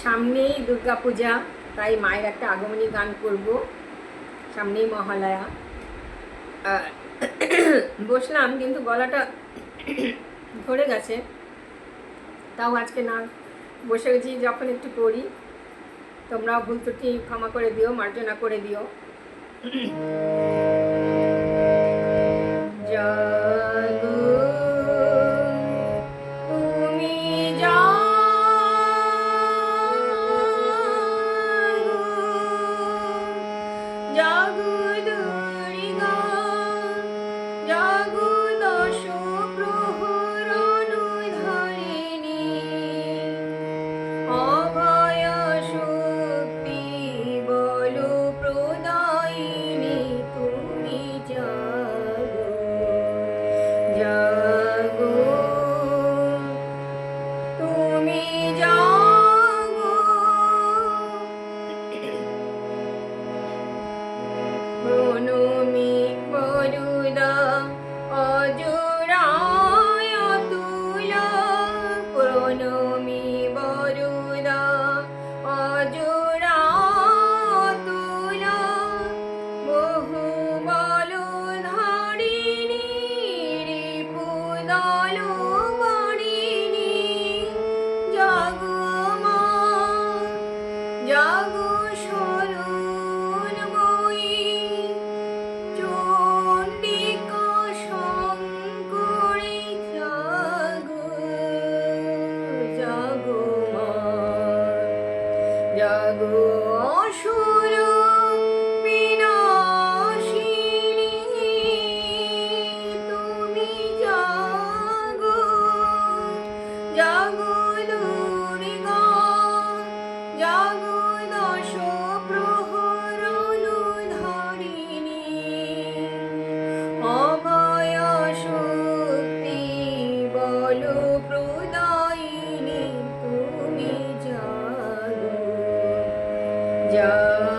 সামনেই দুর্গা পূজা, তাই মায়ের একটা আগমনী গান করব। সামনেই মহালয়া। বসলাম কিন্তু গলাটা ধরে গেছে, তাও আজকে না বসে গেছি, যখন একটু পড়ি। তোমরাও ভুল ত্রুটি ক্ষমা করে দিও, মার্জনা করে দিও। জাগো তুমি, জাগো দুর্গা, জাগো দশ প্রহর অনুধারিণী, অভয় শক্তি বল প্রদায়িনী, তুমি জাগো, জাগো তুমি জাগো। প্রণমি বরুদা অজরায় অতুল, প্রণমি বরুদা অজরায় অতুল, বহু বল ধারিণী রিপুদল বাণিনী, জাগো মা, জাগো শরণময়ী, চণ্ডিকা শঙ্করী, জাগো, জাগো মা, জাগো অসুর বিনাশিনী, তুমি জাগো, জাগো দুর্গা, জাগো দশ প্রহর অনুধারিণী, অভয় শক্তি বল প্রদায়িনী, তুমি জাগো, জাগো।